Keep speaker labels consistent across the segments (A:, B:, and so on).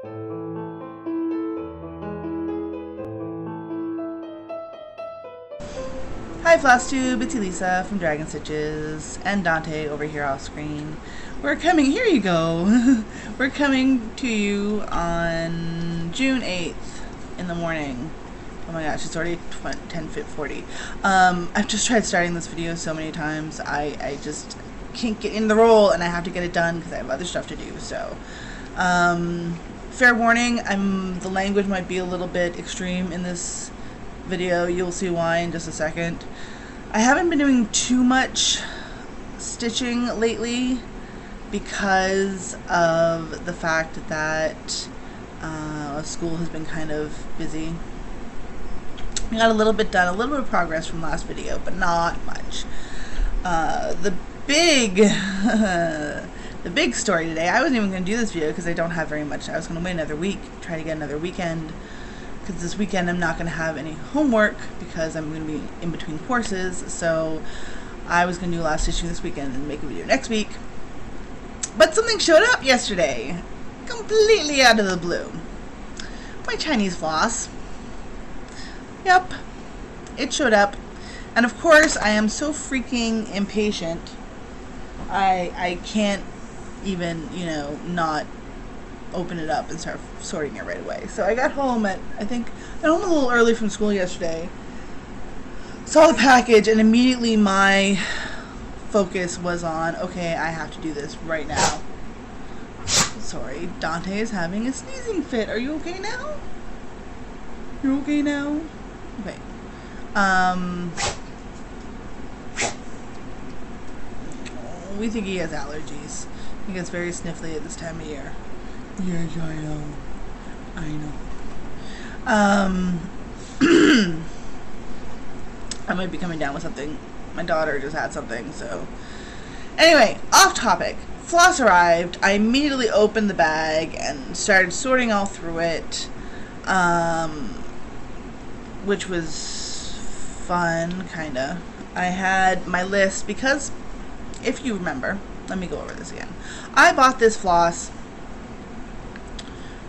A: Hi FlossTube, it's Elisa from Dragon Stitches and Dante over here off screen. We're coming, here you go, we're coming to you on June 8th in the morning. Oh my gosh, it's already 10:40. I've just tried starting this video so many times, I just can't get in the role and I have to get it done because I have other stuff to do, so. Fair warning, the language might be a little bit extreme in this video. You'll see why in just a second. I haven't been doing too much stitching lately because of the fact that school has been kind of busy. I got a little bit done, a little bit of progress from last video, but not much. The big the big story today, I wasn't even going to do this video because I don't have very much. I was going to wait another week, try to get another weekend, because this weekend I'm not going to have any homework because I'm going to be in between courses, so I was going to do a lot of stitching this weekend and make a video next week. But something showed up yesterday, completely out of the blue. My Chinese floss. Yep, it showed up. And of course, I am so freaking impatient, I can't even, you know, not open it up and start sorting it right away. So I got home I got home a little early from school yesterday, saw the package, and immediately my focus was on, okay, I have to do this right now. Sorry, Dante is having a sneezing fit. Are you okay now? You're okay now? Okay. We think he has allergies. He gets very sniffly at this time of year. Yes, I know. I might be coming down with something. My daughter just had something, so. Anyway, off topic. Floss arrived. I immediately opened the bag and started sorting all through it, which was fun, kinda. I had my list because, if you remember, let me go over this again. I bought this floss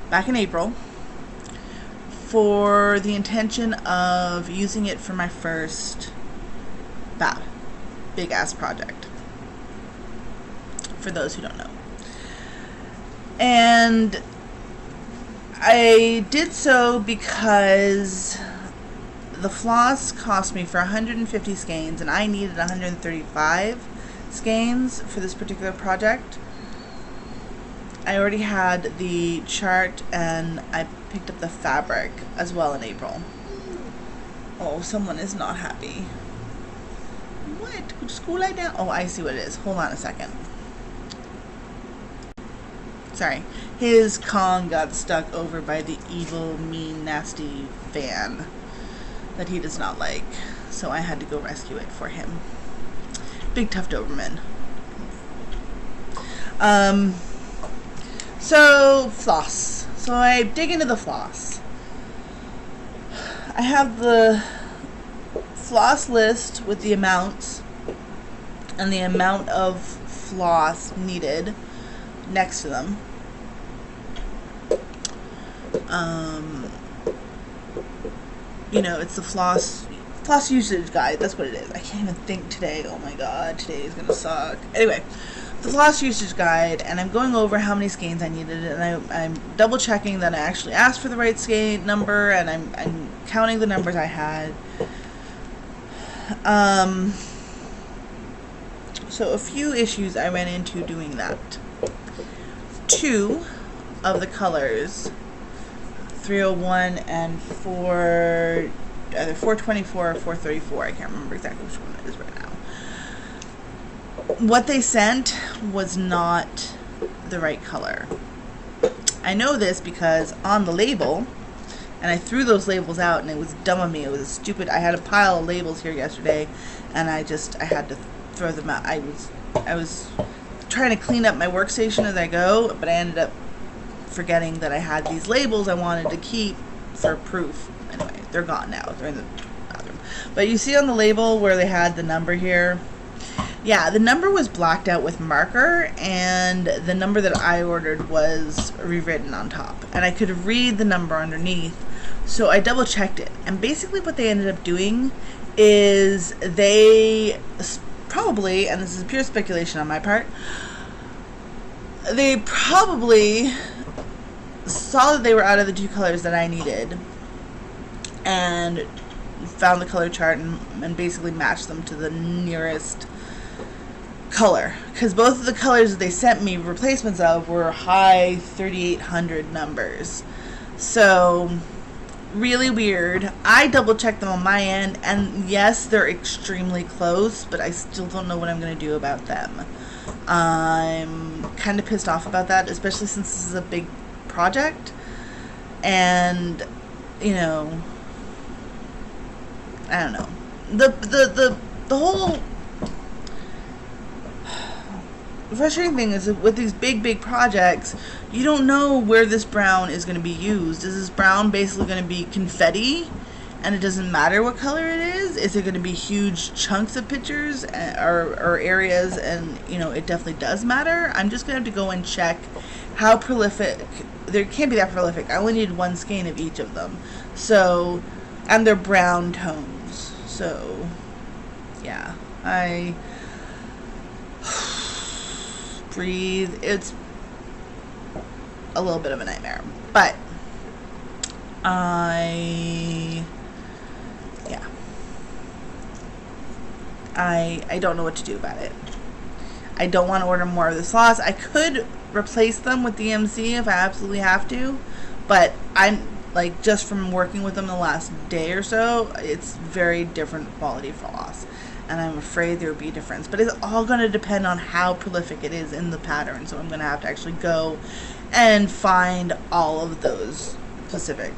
A: back in April for the intention of using it for my first big ass project, for those who don't know. And I did so because the floss cost me for 150 skeins and I needed 135 skeins for this particular project. I already had the chart and I picked up the fabric as well in April. Oh, someone is not happy. What? Could school lie down? Oh, I see what it is. Hold on a second. Sorry. His Kong got stuck over by the evil, mean, nasty fan that he does not like. So I had to go rescue it for him. Big tough Doberman. So floss. So I dig into the floss. I have the floss list with the amounts and the amount of floss needed next to them. You know, it's the floss usage guide. That's what it is. I can't even think today. Oh my god, today is gonna suck. Anyway, the floss usage guide, and I'm going over how many skeins I needed, and I'm double checking that I actually asked for the right skein number, and I'm counting the numbers I had. So a few issues I ran into doing that. Two of the colors, 301 and either 424 or 434, I can't remember exactly which one it is right now. What they sent was not the right color. I know this because on the label, and I threw those labels out and it was dumb of me, it was stupid. I had a pile of labels here yesterday and I had to throw them out. I was trying to clean up my workstation as I go, but I ended up forgetting that I had these labels I wanted to keep for proof. Anyway, they're gone now. They're in the bathroom. But you see on the label where they had the number here, Yeah, the number was blacked out with marker, and the number that I ordered was rewritten on top. And I could read the number underneath, so I double checked it. And basically what they ended up doing is they probably, and this is pure speculation on my part, they probably saw that they were out of the two colors that I needed and found the color chart and basically matched them to the nearest color, because both of the colors that they sent me replacements of were high 3800 numbers. So really weird. I double checked them on my end, and yes, they're extremely close, but I still don't know what I'm going to do about them. I'm kind of pissed off about that, especially since this is a big project, and you know, I don't know, the whole frustrating thing is that with these big projects, you don't know where this brown is going to be used. Is this brown basically going to be confetti and it doesn't matter what color it is? Is it going to be huge chunks of pictures or areas, and you know, it definitely does matter? I'm just going to have to go and check how prolific. They can't be that prolific. I only need one skein of each of them, so, and they're brown tones, so yeah, breathe. It's a little bit of a nightmare, but I don't know what to do about it. I don't want to order more of this floss. I could replace them with DMC if I absolutely have to, but I'm like, just from working with them the last day or so, it's very different quality floss, and I'm afraid there will be a difference. But it's all going to depend on how prolific it is in the pattern, so I'm going to have to actually go and find all of those specific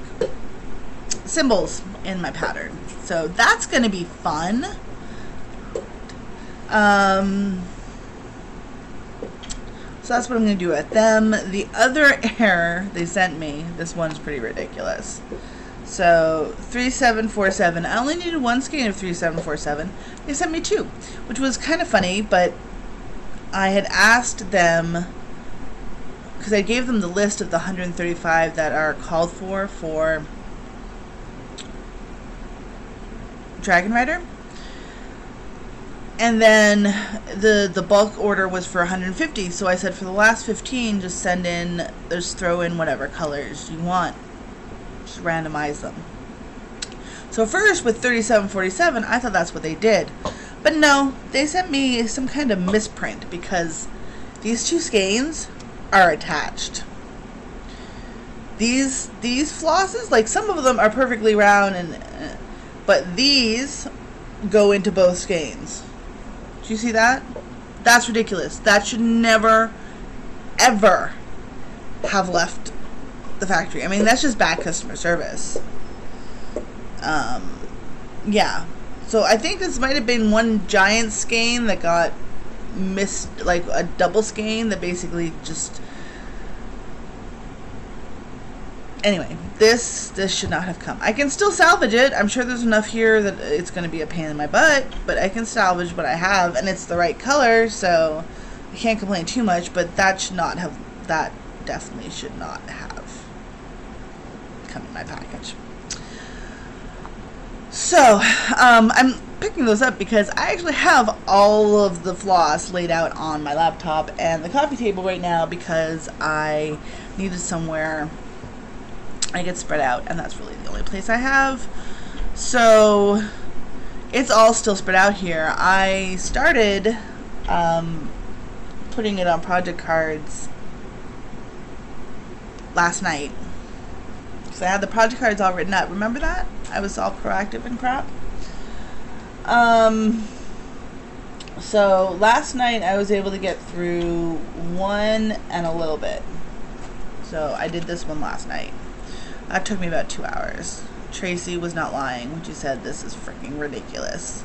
A: symbols in my pattern. So that's going to be fun. So that's what I'm going to do with them. The other error they sent me, this one's pretty ridiculous. So 3747, I only needed one skein of 3747. They sent me two, which was kind of funny, but I had asked them, because I gave them the list of the 135 that are called for Dragon Rider. And then the bulk order was for 150, so I said for the last 15, just throw in whatever colors you want. Just randomize them. So first with 3747, I thought that's what they did. But no, they sent me some kind of misprint, because these two skeins are attached. These flosses, like, some of them are perfectly round, but these go into both skeins. Do you see that? That's ridiculous. That should never, ever have left the factory. I mean, that's just bad customer service. Yeah. So I think this might have been one giant skein that got missed, like a double skein that basically just... Anyway, this should not have come. I can still salvage it. I'm sure there's enough here that it's going to be a pain in my butt, but I can salvage what I have, and it's the right color, so I can't complain too much, but that definitely should not have come in my package. So, I'm picking those up because I actually have all of the floss laid out on my laptop and the coffee table right now, because I needed somewhere I get spread out, and that's really the only place I have. So it's all still spread out here. I started putting it on project cards last night. So I had the project cards all written up. Remember that? I was all proactive and crap. So last night I was able to get through one and a little bit. So I did this one last night. That took me about 2 hours. Tracy was not lying when she said this is freaking ridiculous.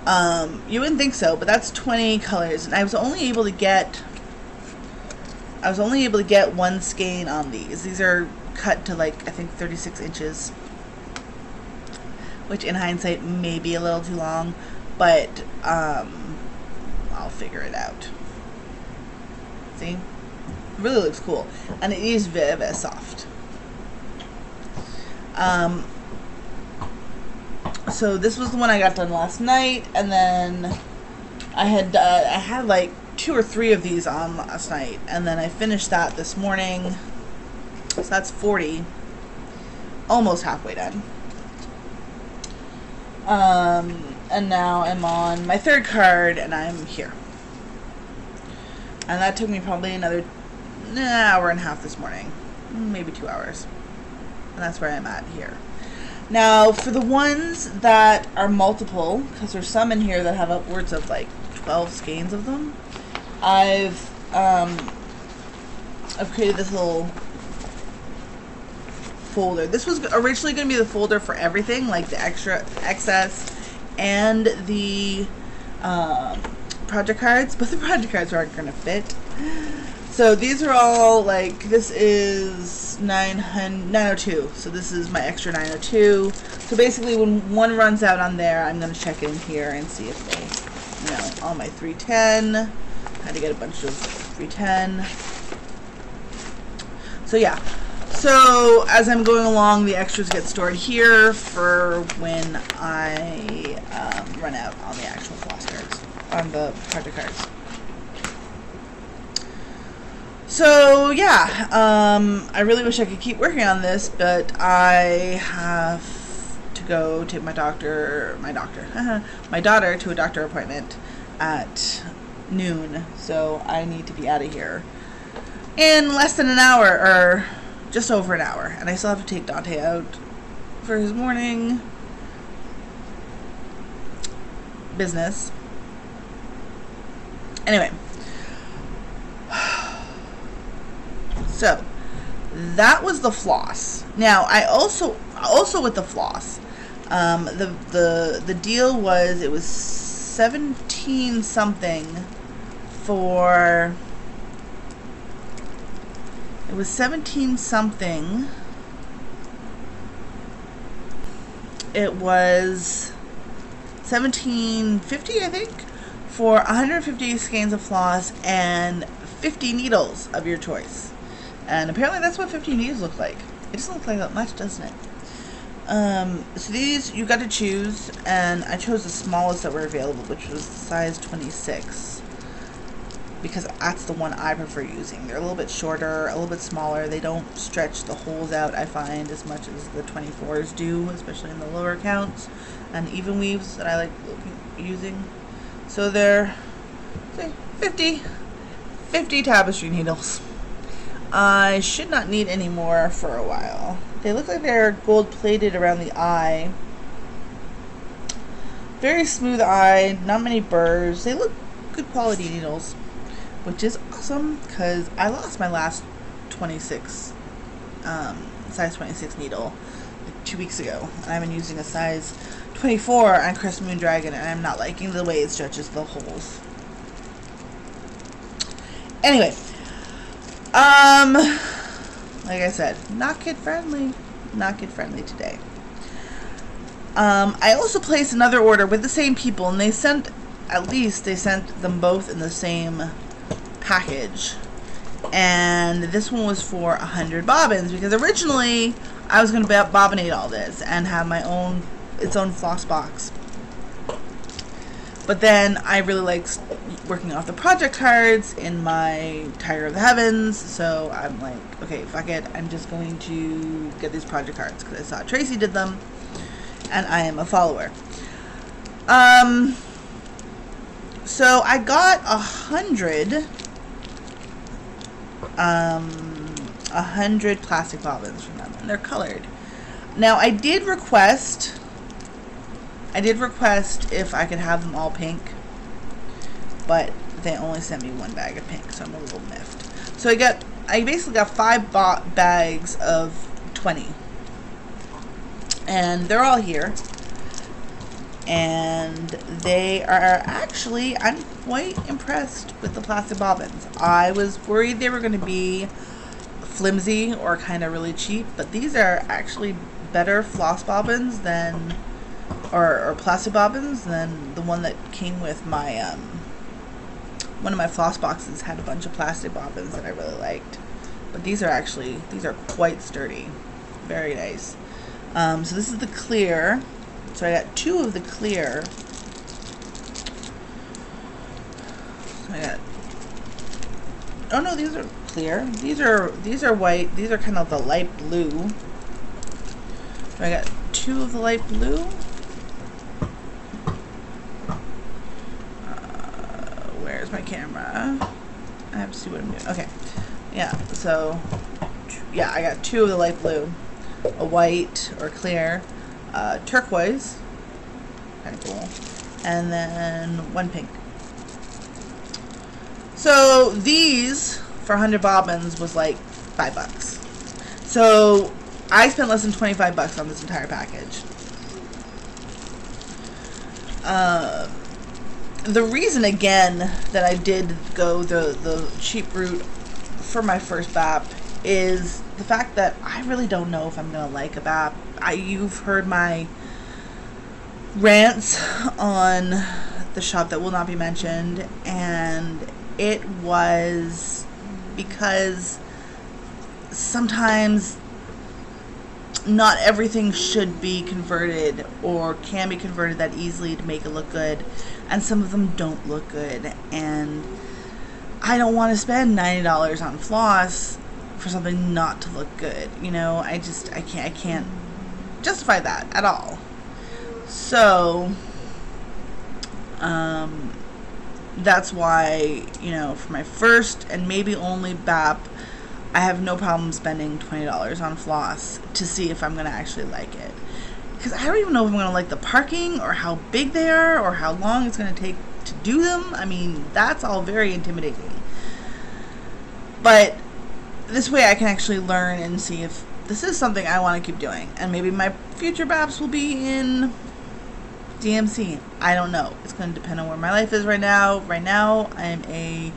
A: You wouldn't think so, but that's 20 colors, and I was only able to get one skein on these. These are cut to, like, I think 36 inches, which in hindsight may be a little too long, but figure it out. See? It really looks cool. And it is very, very soft. So this was the one I got done last night, and then I had like 2 or 3 of these on last night, and then I finished that this morning. So that's 40. Almost halfway done. And now I'm on my 3rd card, and I'm here. And that took me probably another hour and a half this morning. Maybe 2 hours. And that's where I'm at here. Now, for the ones that are multiple, because there's some in here that have upwards of like 12 skeins of them, I've created this little folder. This was originally going to be the folder for everything, like the excess and the project cards, but the project cards aren't going to fit. So these are all like, this is 902, so this is my extra 902. So basically when one runs out on there, I'm going to check in here and see if they, you know, all my 310, had to get a bunch of 310. So yeah, so as I'm going along, the extras get stored here for when I run out on the actual floss cards, on the project cards. So yeah, I really wish I could keep working on this, but I have to go take my daughter to a doctor appointment at noon, so I need to be out of here in less than an hour, or just over an hour, and I still have to take Dante out for his morning business. Anyway. So, that was the floss. Now, I also with the floss, the deal was, it was 17 something for, it was 17 something, it was $17.50, I think, for 150 skeins of floss and 50 needles of your choice. And apparently that's what 50 needles look like. It doesn't look like that much, doesn't it? So these, you got to choose, and I chose the smallest that were available, which was size 26. Because that's the one I prefer using. They're a little bit shorter, a little bit smaller. They don't stretch the holes out, I find, as much as the 24s do, especially in the lower counts. And even weaves that I like using. So they're, say, 50 tapestry needles. I should not need any more for a while. They look like they're gold plated around the eye. Very smooth eye, not many burrs. They look good quality needles, which is awesome because I lost my last 26, size 26 needle like 2 weeks ago. And I've been using a size 24 on Crest Moon Dragon, and I'm not liking the way it stretches the holes. Anyway. Like I said, not kid friendly today. I also placed another order with the same people, and they sent them both in the same package. And this one was for 100 bobbins, because originally I was going to bobbinate all this and have its own floss box. But then I really like working off the project cards in my Tiger of the Heavens, so I'm like, okay, fuck it, I'm just going to get these project cards because I saw Tracy did them, and I am a follower. So I got 100 plastic bobbins from them, and they're colored. Now I did request if I could have them all pink, but they only sent me one bag of pink, so I'm a little miffed. So I basically got 5 bags of 20, and they're all here, and they are actually, I'm quite impressed with the plastic bobbins. I was worried they were going to be flimsy or kind of really cheap, but these are actually better floss bobbins than or plastic bobbins than the one that came with my one of my floss boxes had a bunch of plastic bobbins that I really liked. But these are quite sturdy. Very nice. So this is the clear. So I got 2 of the clear. So I got, oh no, these are clear. These are white. These are kind of the light blue. So I got 2 of the light blue. Where's my camera? I have to see what I'm doing. Okay. Yeah, so yeah, I got 2 of the light blue, a white or clear, turquoise, kind of cool, and then 1 pink. So these for 100 bobbins was like $5. So I spent less than $25 on this entire package. The reason again that I did go the cheap route for my first BAP is the fact that I really don't know if I'm gonna like a BAP. You've heard my rants on the shop that will not be mentioned, and it was because sometimes not everything should be converted or can be converted that easily to make it look good, and some of them don't look good, and I don't want to spend $90 on floss for something not to look good. You know, I can't justify that at all. So that's why, you know, for my first and maybe only BAP, I have no problem spending $20 on floss to see if I'm going to actually like it. Because I don't even know if I'm going to like the parking or how big they are or how long it's going to take to do them. I mean, that's all very intimidating. But this way I can actually learn and see if this is something I want to keep doing. And maybe my future BAPs will be in DMC. I don't know. It's going to depend on where my life is right now. Right now, I am a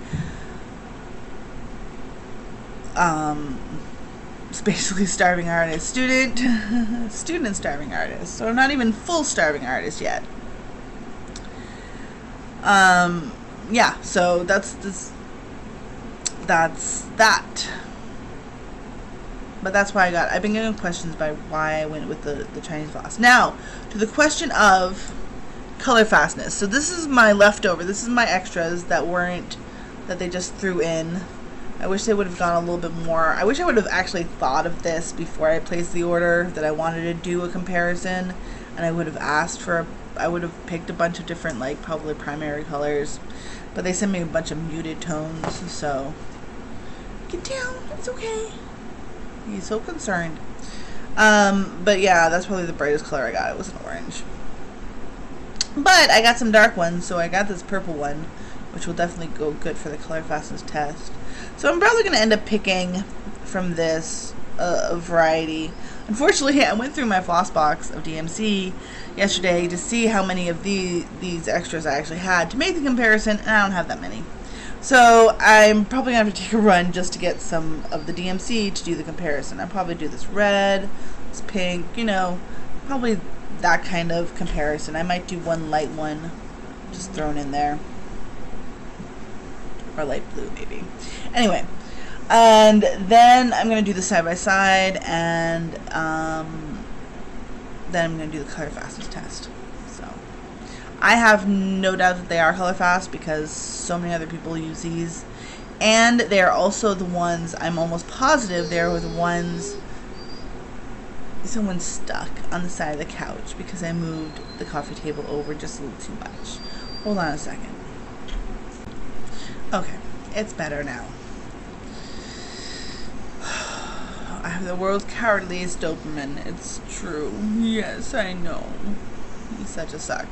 A: it's basically starving artist student starving artist, so I'm not even full starving artist yet. Yeah, so that's that. But that's why I've been getting questions by why I went with the Chinese floss. Now to the question of color fastness. So this is my leftover, this is my extras that they just threw in. I wish they would have gone a little bit more. I wish I would have actually thought of this before I placed the order, that I wanted to do a comparison, and I would have picked a bunch of different, like, probably primary colors, but they sent me a bunch of muted tones, so get down, it's okay. He's so concerned. But yeah, that's probably the brightest color I got. It was an orange. But I got some dark ones, so I got this purple one, which will definitely go good for the color fastness test. So I'm probably going to end up picking from this a variety. Unfortunately, I went through my floss box of DMC yesterday to see how many of these extras I actually had to make the comparison, and I don't have that many. So I'm probably going to have to take a run just to get some of the DMC to do the comparison. I'll probably do this red, this pink, you know, probably that kind of comparison. I might do one light one just thrown in there. Or light blue, maybe. Anyway, and then I'm going to do the side-by-side, and then I'm going to do the color fastness test. So I have no doubt that they are color fast because so many other people use these, and they are also the ones, I'm almost positive they are the ones someone stuck on the side of the couch because I moved the coffee table over just a little too much. Hold on a second. Okay, it's better now. I have the world's cowardliest dopamine. It's true. Yes, I know. He's such a suck.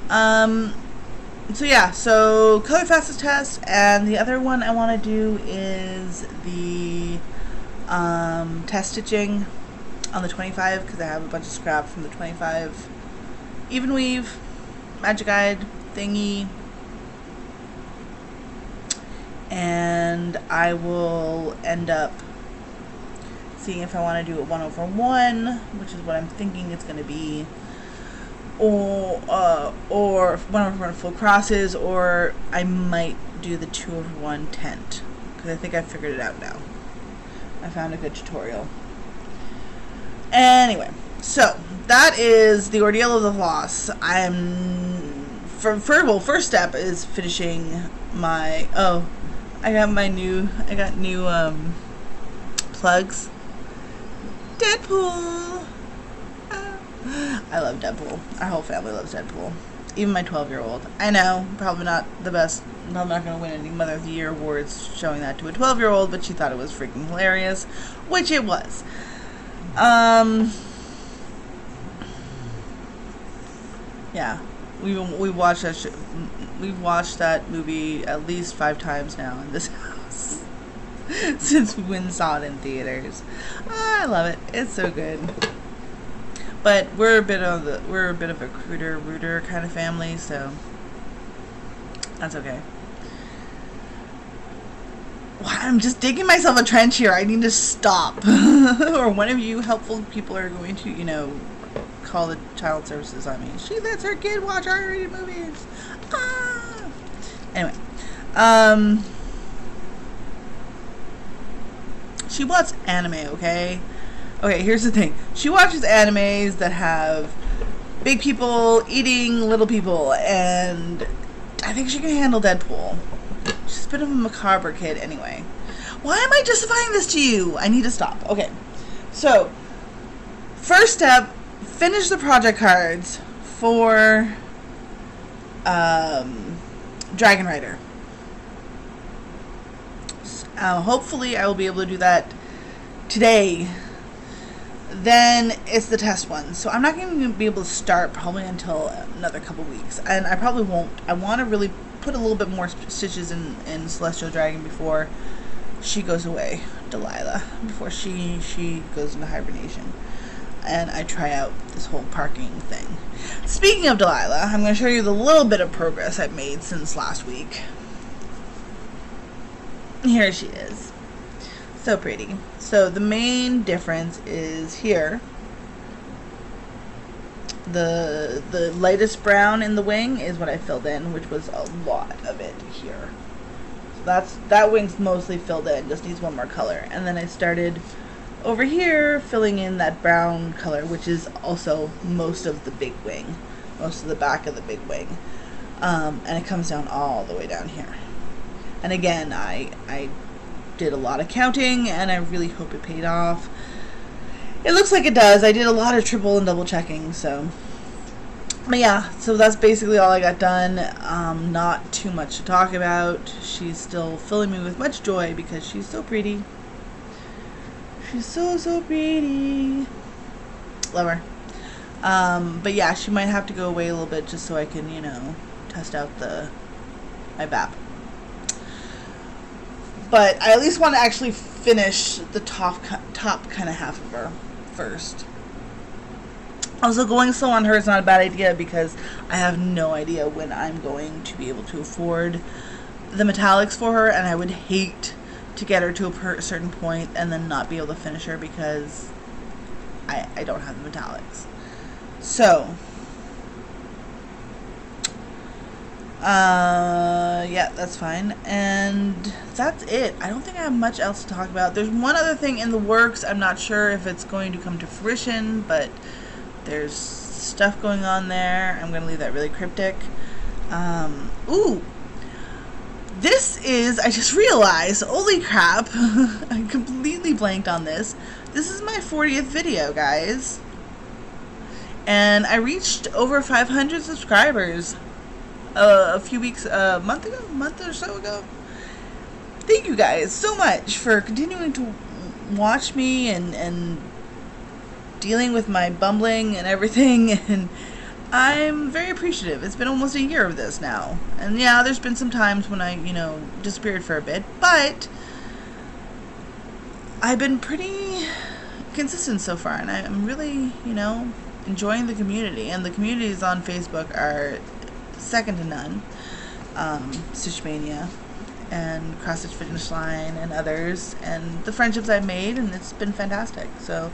A: So yeah, so color fastest test, and the other one I want to do is the test stitching on the 25 because I have a bunch of scrap from the 25 even weave magic guide thingy. And I will end up seeing if I want to do it 1/1, which is what I'm thinking it's going to be, or 1/1 full crosses, or I might do the 2-over-1 tent, because I think I figured it out now. I found a good tutorial. Anyway, so that is the ordeal of the floss. First step is finishing my, I got new plugs. Deadpool! I love Deadpool. Our whole family loves Deadpool. Even my 12-year-old. I know, probably not the best. I'm not going to win any Mother of the Year awards showing that to a 12-year-old, but she thought it was freaking hilarious, which it was. Yeah, we've watched that movie at least 5 times now in this house since we went and saw it in theaters. I love it. It's so good. But we're a bit of a rooter kind of family, so that's okay. Wow, I'm just digging myself a trench here. I need to stop. Or one of you helpful people are going to, you know, call the child services on me. She lets her kid watch R-rated movies. Ah! Anyway, she watches anime, okay? Okay, here's the thing. She watches animes that have big people eating little people, and I think she can handle Deadpool. She's a bit of a macabre kid anyway. Why am I justifying this to you? I need to stop. Okay, so first step, finish the project cards for Dragon Rider. Hopefully I will be able to do that today. Then it's the test one. So I'm not going to be able to start probably until another couple weeks. And I probably won't. I want to really put a little bit more stitches in Celestial Dragon before she goes away, Delilah. Before she goes into hibernation. And I try out this whole parking thing. Speaking of Delilah, I'm going to show you the little bit of progress I've made since last week. Here she is. So pretty. So the main difference is here. The lightest brown in the wing is what I filled in, which was a lot of it here. So that wing's mostly filled in, just needs one more color. And then I started over here filling in that brown color, which is also most of the big wing, most of the back of the big wing. And it comes down all the way down here. And again, I did a lot of counting, and I really hope it paid off. It looks like it does. I did a lot of triple and double checking, so. But yeah, so that's basically all I got done. Not too much to talk about. She's still filling me with much joy because she's so pretty. She's so pretty. Love her. But yeah, she might have to go away a little bit just so I can, you know, test out my BAP. But I at least want to actually finish the top kind of half of her first. Also, going slow on her is not a bad idea because I have no idea when I'm going to be able to afford the metallics for her, and I would hate to get her to a certain point and then not be able to finish her because I don't have the metallics. So, yeah, that's fine. And that's it. I don't think I have much else to talk about. There's one other thing in the works. I'm not sure if it's going to come to fruition, but there's stuff going on there. I'm going to leave that really cryptic. Ooh. This is, I just realized, holy crap, I completely blanked on this. This is my 40th video, guys. And I reached over 500 subscribers a month or so ago. Thank you guys so much for continuing to watch me and dealing with my bumbling and everything, and I'm very appreciative. It's been almost a year of this now. And yeah, there's been some times when I, you know, disappeared for a bit, but I've been pretty consistent so far, and I'm really, you know, enjoying the community. And the communities on Facebook are second to none. Stitchmania and Cross Stitch Finish Line and others, and the friendships I've made, and it's been fantastic. So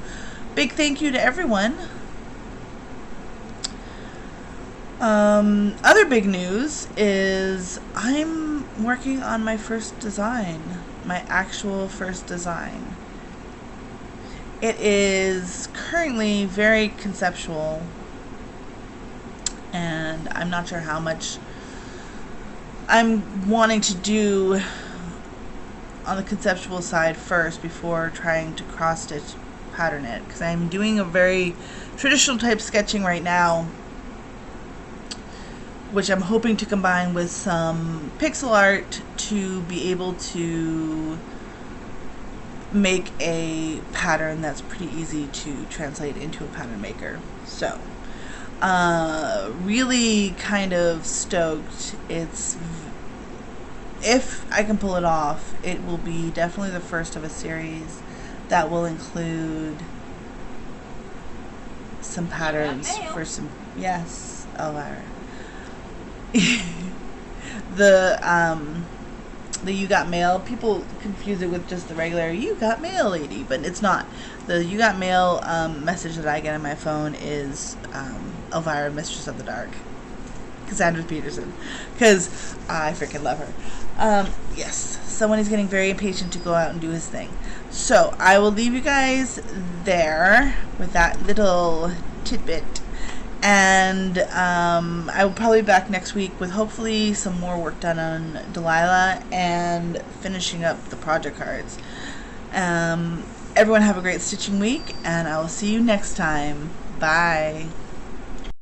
A: big thank you to everyone. Other big news is I'm working on my first design, my actual first design. It is currently very conceptual, and I'm not sure how much I'm wanting to do on the conceptual side first before trying to cross stitch pattern it, because I'm doing a very traditional type sketching right now, which I'm hoping to combine with some pixel art to be able to make a pattern that's pretty easy to translate into a pattern maker. So really kind of stoked. If I can pull it off, it will be definitely the first of a series that will include some patterns for some, yes, Elvira. The You Got Mail, people confuse it with just the regular You Got Mail lady, but it's not. The You Got Mail message that I get on my phone is Elvira, Mistress of the Dark, Cassandra Peterson, because I freaking love her. Yes, someone is getting very impatient to go out and do his thing. So I will leave you guys there with that little tidbit. And I will probably be back next week with hopefully some more work done on Delilah and finishing up the project cards. Everyone have a great stitching week, and I will see you next time. Bye.